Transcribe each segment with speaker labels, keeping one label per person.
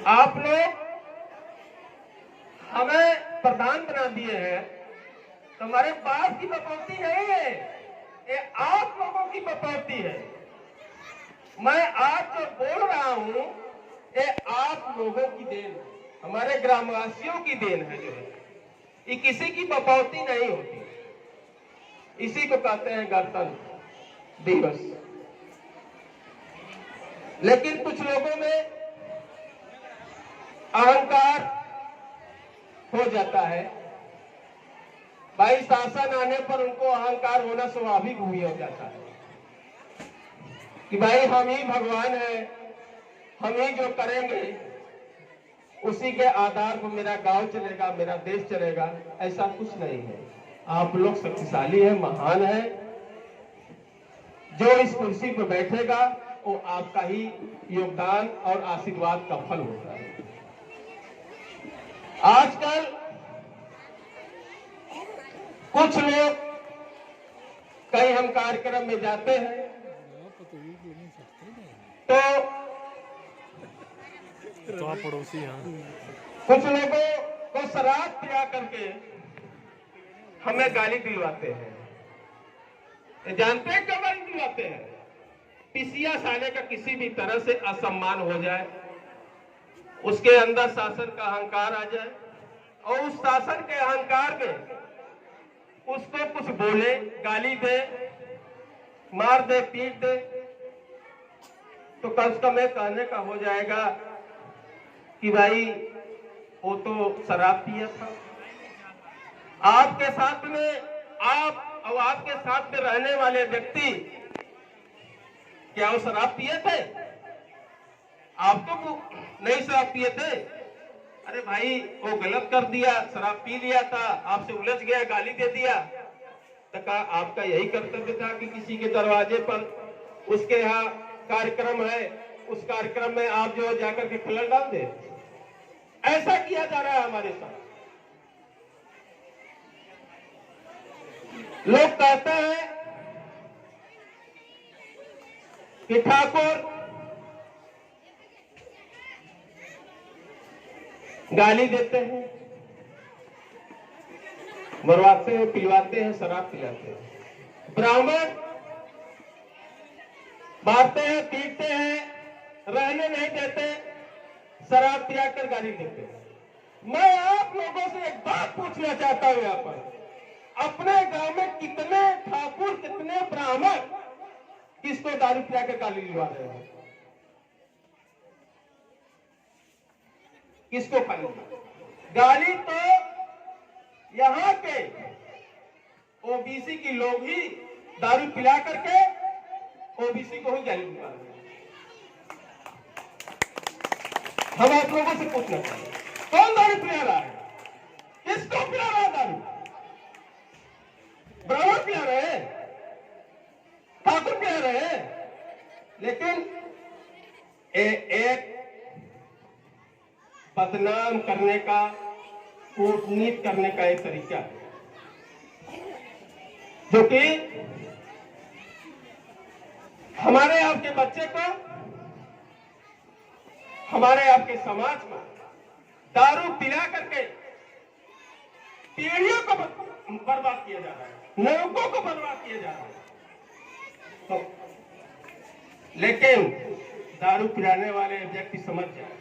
Speaker 1: आप लोग हमें प्रधान बना दिए हैं, तो हमारे पास की बपौती नहीं है, ये आप लोगों की बपौती है। मैं आज जो बोल रहा हूं ये आप लोगों की देन है, हमारे ग्रामवासियों की देन है। जो है ये किसी की बपौती नहीं होती। इसी को कहते हैं गणतंत्र दिवस। लेकिन कुछ लोगों में अहंकार हो जाता है। भाई शासन आने पर उनको अहंकार होना स्वाभाविक भी हो जाता है कि भाई हम ही भगवान हैं, हम ही जो करेंगे उसी के आधार पर मेरा गांव चलेगा, मेरा देश चलेगा। ऐसा कुछ नहीं है। आप लोग शक्तिशाली हैं, महान हैं। जो इस कुर्सी पर बैठेगा वो आपका ही योगदान और आशीर्वाद का फल होता है। आजकल कुछ लोग कहीं हम कार्यक्रम में जाते हैं तो
Speaker 2: आप पड़ोसी हैं।
Speaker 1: कुछ लोगों को शराब पिला करके हमें गाली दिलवाते हैं। जानते हैं क्यों गाली दिलवाते हैं? पिसिया साले का किसी भी तरह से असम्मान हो जाए, उसके अंदर शासन का अहंकार आ जाए और उस शासन के अहंकार में उसको कुछ बोले, गाली दे, मार दे, पीट दे, तो कम से कम कहने का हो जाएगा कि भाई वो तो शराब पिया था। आपके साथ में आप और आपके साथ में रहने वाले व्यक्ति क्या वो शराब पिए थे? आप तो नहीं शराब पिए थे। अरे भाई वो गलत कर दिया, शराब पी लिया था, आपसे उलझ गया, गाली दे दिया, तो कहा आपका यही कर्तव्य था कि किसी के दरवाजे पर उसके यहाँ कार्यक्रम है, उस कार्यक्रम में आप जो जाकर के खलल डाल दे। ऐसा किया जा रहा है हमारे साथ। लोग कहते हैं कि ठाकुर गाली देते हैं, मरवाते हैं, पिलवाते हैं, शराब पिलाते हैं। ब्राह्मण मारते हैं, पीटते हैं, रहने नहीं देते, शराब पिलाकर गाली देते हैं। मैं आप लोगों से एक बात पूछना चाहता हूं, यहाँ पर अपने गांव में कितने ठाकुर, कितने ब्राह्मण किसको दारू पिलाकर गाली दिलवा रहे हैं? किसको खाली गाली? तो यहाँ के ओबीसी की लोग ही दारू पिला करके ओबीसी को ही गाली दिलवा रहे हैं। हम आप लोगों से पूछना चाहिए, कौन दारू पिला रहा है? किसको पिला रहा है दारू? ब्राह्मण पिला रहे हैं, ठाकुर पिला रहे हैं। लेकिन एक बदनाम करने का, कूटनीति करने का एक तरीका है जो कि हमारे आपके बच्चे को, हमारे आपके समाज को दारू पिला करके पीढ़ियों को बर्बाद किया जा रहा है, नौकों को बर्बाद किया जा रहा है। तो लेकिन दारू पिलाने वाले व्यक्ति समझ जाए,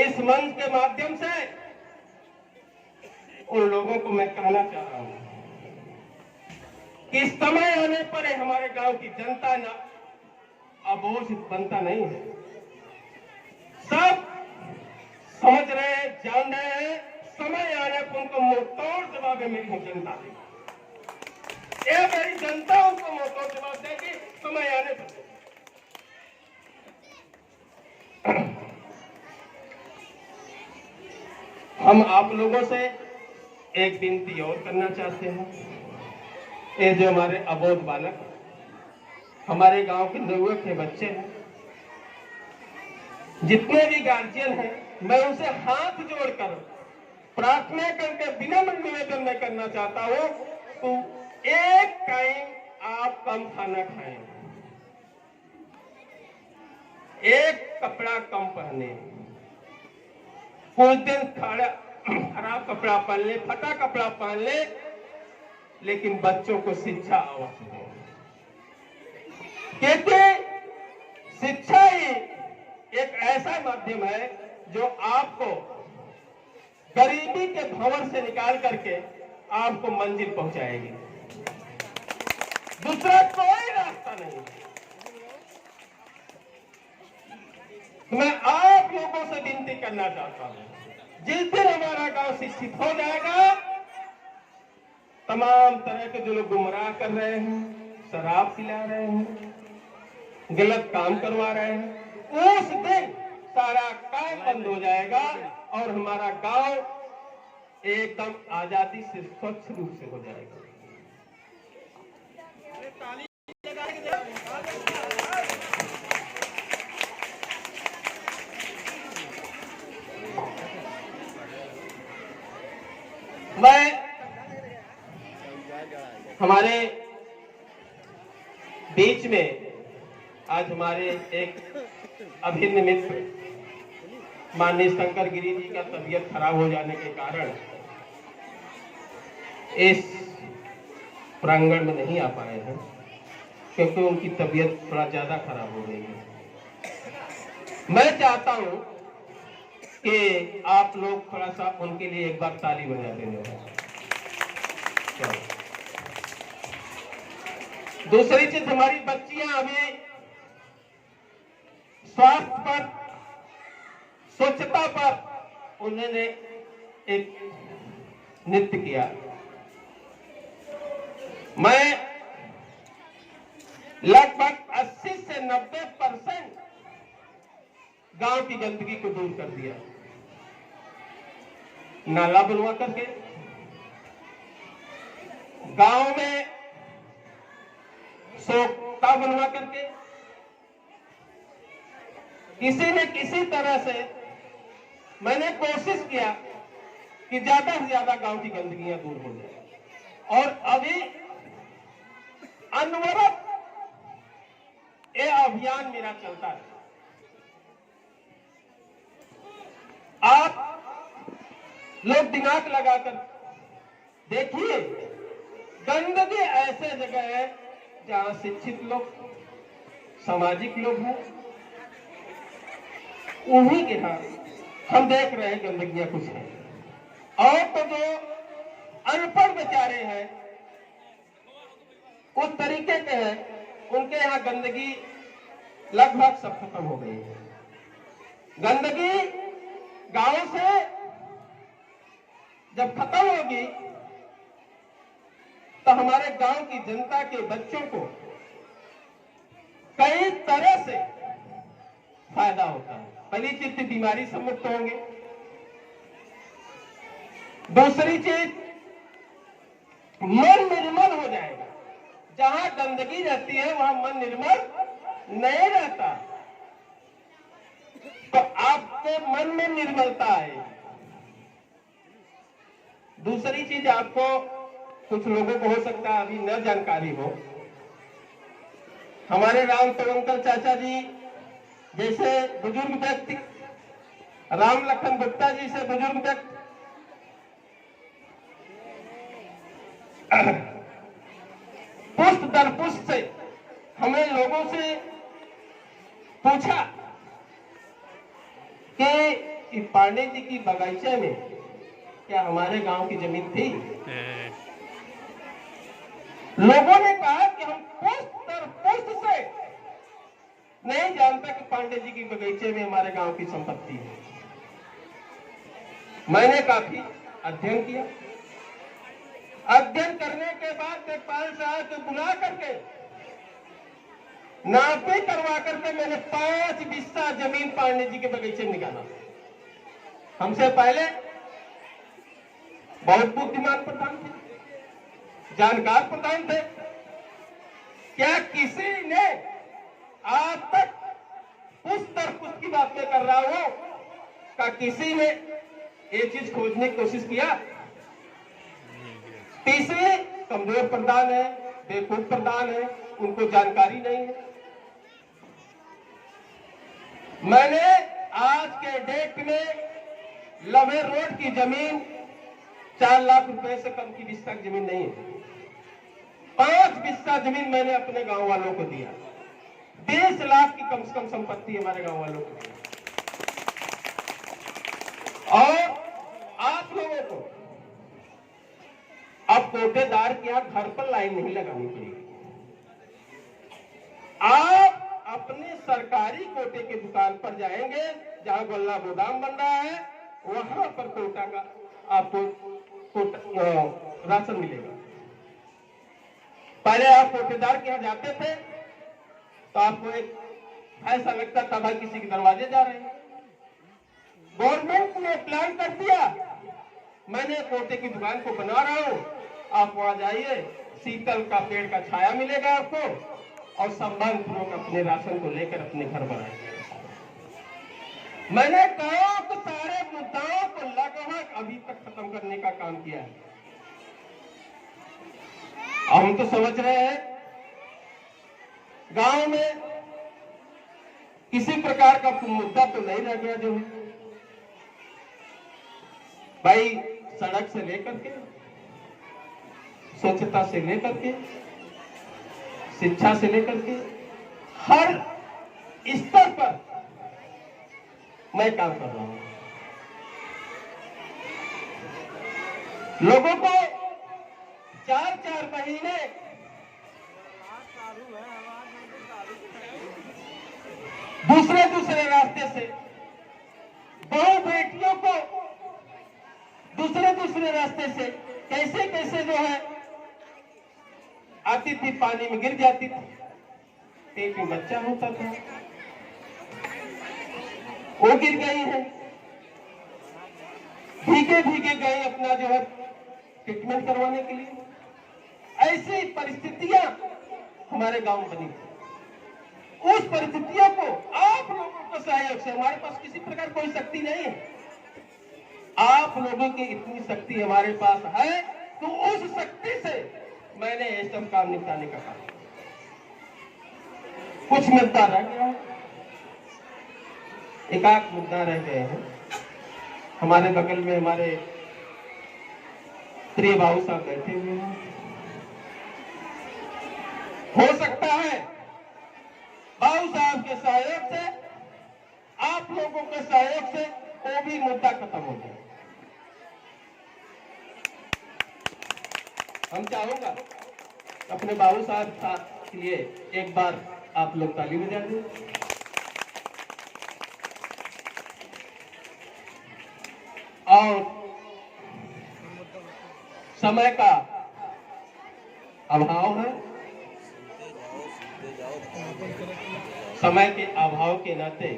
Speaker 1: इस मंच के माध्यम से उन लोगों को मैं कहना चाह रहा हूं कि समय आने पर हमारे गांव की जनता ना अबोझ बनता नहीं है। सब समझ रहे हैं, जान रहे हैं, समय आने पर उनको मुंहतोड़ जवाब मेरी जनता देगी। ये मेरी जनता उनको मुंहतोड़ जवाब देगी समय आने पर। हम आप लोगों से एक विनती और करना चाहते हैं। ये जो हमारे अबोध बालक, हमारे गांव के नौवे के बच्चे हैं, जितने भी गार्जियन हैं, मैं उनसे हाथ जोड़कर प्रार्थना करके विनम्र निवेदन में करना चाहता हूं तो एक टाइम आप कम खाना खाएं, एक कपड़ा कम पहने, कुछ दिन खराब कपड़ा पहन ले, फटा कपड़ा पहन ले, लेकिन बच्चों को शिक्षा अवश्य दो, क्योंकि शिक्षा ही एक ऐसा माध्यम है जो आपको गरीबी के भंवर से निकाल करके आपको मंजिल पहुंचाएगी। दूसरा कोई रास्ता नहीं। मैं आप लोगों से विनती करना चाहता हूं, जिस दिन हमारा गांव शिक्षित हो जाएगा, तमाम तरह के जो लोग गुमराह कर रहे हैं, शराब पिला रहे हैं, गलत काम करवा रहे हैं, उस दिन सारा काम बंद हो जाएगा और हमारा गांव एकदम आजादी से स्वच्छ रूप से हो जाएगा। मैं हमारे बीच में आज हमारे एक अभिन्न मित्र माननीय शंकर गिरी जी का तबीयत खराब हो जाने के कारण इस प्रांगण में नहीं आ पाए हैं, क्योंकि उनकी तबीयत थोड़ा ज्यादा खराब हो गई है। मैं चाहता हूं कि आप लोग थोड़ा सा उनके लिए एक बार ताली बजा देंगे। दूसरी चीज, हमारी बच्चियां अभी स्वास्थ्य पर, स्वच्छता पर उन्होंने एक नृत्य किया। मैं लगभग 80 से 90% गांव की गंदगी को दूर कर दिया। नाला बनवा करके गांव में सोखता बनवा करके किसी न किसी तरह से मैंने कोशिश किया कि ज्यादा से ज्यादा गांव की गंदगियां दूर हो जाए। और अभी अनवरत ये अभियान मेरा चलता है। आप लोग दिमाग लगाकर देखिए, गंदगी ऐसे जगह है जहां शिक्षित लोग, सामाजिक लोग हैं, उन्हीं के यहाँ हम देख रहे हैं गंदगियां कुछ है। और तो जो अनपढ़ बेचारे हैं, उस तरीके के हैं, उनके यहाँ गंदगी लगभग सब खत्म हो गई है। गंदगी गांव से जब खत्म होगी तो हमारे गांव की जनता के बच्चों को कई तरह से फायदा होता है। पहली चीज तो बीमारी से मुक्त होंगे। दूसरी चीज, मन निर्मल हो जाएगा। जहां गंदगी रहती है वहां मन निर्मल नहीं रहता, तो आपके मन में निर्मलता आएगी। दूसरी चीज, आपको कुछ लोगों को हो सकता है अभी न जानकारी हो, हमारे राम तवंकर चाचा जी जैसे बुजुर्ग व्यक्ति, राम लखन गुप्ता जी से बुजुर्ग व्यक्ति, पुष्ट दर पुष्ट से हमने लोगों से पूछा कि पांडे जी की बगीचे में क्या हमारे गांव की जमीन थी? लोगों ने कहा कि हम पुष्ट दर पुष्ट से नहीं जानता कि पांडे जी की बगीचे में हमारे गांव की संपत्ति है। मैंने काफी अध्ययन किया। अध्ययन करने के बाद लेखपाल साहब को बुला करके नापी करवा करके मैंने 5 बिस्सा जमीन पांडे जी के बगीचे में निकाला। हमसे पहले बहुत बुद्धिमान प्रधान थे, जानकार प्रधान थे। क्या किसी ने आज तक पुष्ट दर पुष्ट की बात में कर रहा हो, क्या किसी ने ये चीज खोजने की कोशिश किया? तीसरे, कमजोर प्रधान है, बेवकूफ प्रधान है, उनको जानकारी नहीं है। मैंने आज के डेट में लवे रोड की जमीन 4 लाख रुपए से कम की बिस्सा की जमीन नहीं है। 5 बिस्सा जमीन मैंने अपने गांव वालों को दिया। 20 लाख की कम से कम संपत्ति हमारे गांव वालों को दी। और आप लोगों को अब कोटेदार के यहां घर पर लाइन नहीं लगानी पड़ेगी। आप अपने सरकारी कोटे की दुकान पर जाएंगे, जहां गोल्ला गोदाम बन रहा है, वहां पर कोटा का आपको राशन मिलेगा। पहले आप कोटेदार के यहां जाते थे तो आपको एक ऐसा लगता था भाई किसी के दरवाजे जा रहे हैं। गवर्नमेंट ने प्लान कर दिया, मैंने कोटे की दुकान को बना रहा हूं, आप वहां जाइए, शीतल का पेड़ का छाया मिलेगा आपको, और संबंध लोग अपने राशन को लेकर अपने घर बनाएंगे। मैंने गांव के सारे मुद्दाओं को लगभग अभी तक खत्म करने का काम किया है। हम तो समझ रहे हैं गांव में किसी प्रकार का मुद्दा तो नहीं रह गया जो है भाई, सड़क से लेकर के, स्वच्छता से लेकर के, शिक्षा से लेकर के, हर स्तर पर मैं काम कर रहा हूं। लोगों को 4-4 महीने दूसरे रास्ते से, बहु बेटियों को दूसरे रास्ते से कैसे जो है आती थी, पानी में गिर जाती थी, पेट में बच्चा होता था, वो गिर गई है, भीगे गए अपना जो है ट्रीटमेंट करवाने के लिए। ऐसी परिस्थितियां हमारे गांव में बनी थी। उस परिस्थितियों को आप लोगों को सहयोग से, हमारे पास किसी प्रकार कोई शक्ति नहीं है, आप लोगों की इतनी शक्ति हमारे पास है, तो उस शक्ति से मैंने ये सब काम निपटाने का काम। कुछ मुद्दा रह गया है, एकाक मुद्दा रह गए हैं। हमारे बगल में हमारे प्रिय बाबू साहब बैठे हुए हैं। हो सकता है बाबू साहब के सहयोग से, आप लोगों के सहयोग से वो भी मुद्दा खत्म हो जाए। हम चाहूंगा अपने बाबू साहब के लिए एक बार आप लोग ताली बजा दें। और समय का अभाव है, समय के अभाव के नाते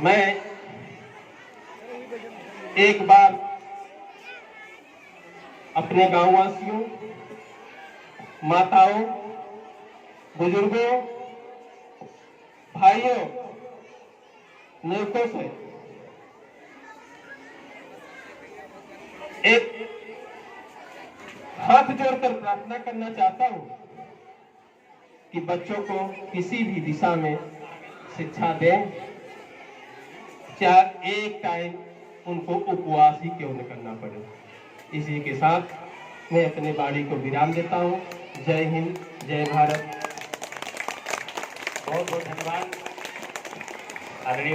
Speaker 1: मैं एक बार अपने गांववासियों, माताओं, बुजुर्गों, भाइयों, नेताओं से एक हाथ जोड़कर प्रार्थना करना चाहता हूं कि बच्चों को किसी भी दिशा में शिक्षा दें, चाहे एक टाइम उनको उपवास ही क्यों न करना पड़े। इसी के साथ मैं अपने वाणी को विराम देता हूं। जय हिंद, जय भारत। बहुत बहुत धन्यवाद। आदरणीय